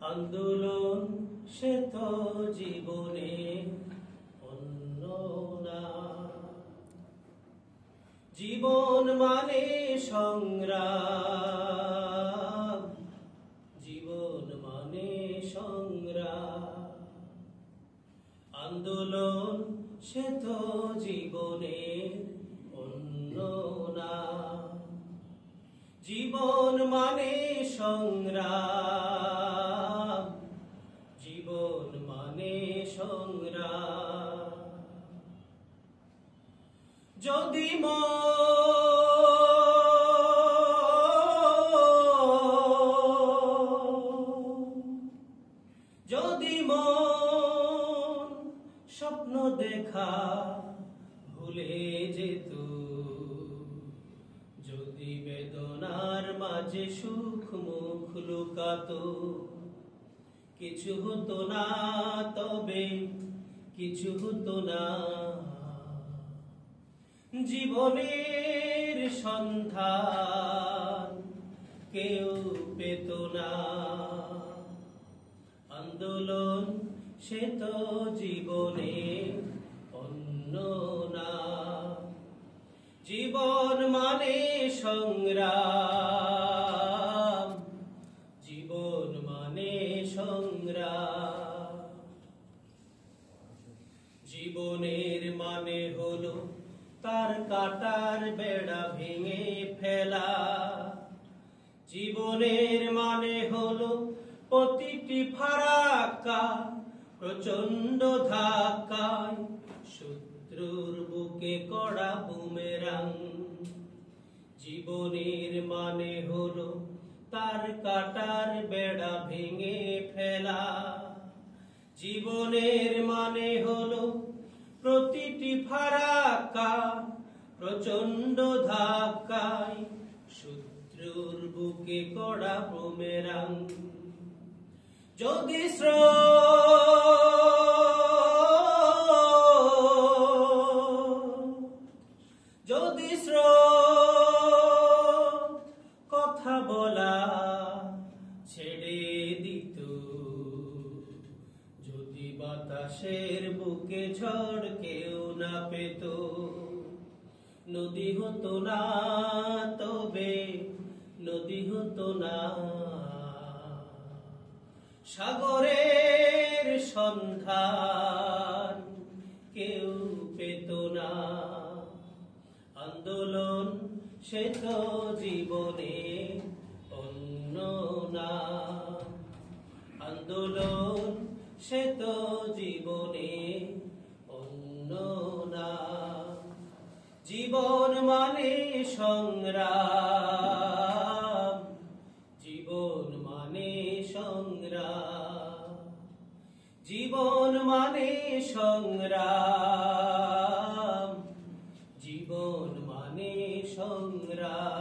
আন্দোলন সে তো জীবনে অন্য না। জীবন মানে সংগ্রাম, জীবন মানে সংগ্রাম। আন্দোলন সে তো জীবনে অন্য না। জীবন মানে সংগ্রাম, জীবন মানে সংগ্রাম। যদি মন স্বপ্ন দেখা ভুলে যেত, যদি বেদনার মাঝে সুখ মুখ লুকাতো, কিছু হতো না, তবে কিছু হতো না। জীবনের সন্ধান কেউ পেত না। আন্দোলন সে তো জীবনে অন্য না। জীবন মানে সংগ্রাম, জীবন মানে সংগ্রাম। জীবনের মানে হলো তার কাটার বেড়া ভেঙে ফেলা। জীবনের মানে হলো প্রতিটি ফারাক্কা প্রচন্ড ধাক্কায় শত্রুর বুকে কড়া বুমেরাং। জীবনের মানে হলো তার কাটার বেড়া ভেঙে ফেলা। জীবনের মানে হলো প্রতিটি ফারাক্কা প্রচন্ড ধাক্কায় শত্রুর বুকে কড়া বুমেরাং। যদি কথা বলা ছেড়ে দিত, যদি বাতাসের বুকে ঝড় কেউ না পেত, নদী হতো না, তবে নদী হতো না। সাগরের সন্ধান কেউ পেত না। আন্দোলন সে তো জীবনে অন্য না। আন্দোলন সে তো জীবনে অন্য না। জীবন মানে সংগ্রাম, জীবন মানে সংগ্রাম। জীবন মানে সংগ্রাম, জীবন মানে সংগ্রাম।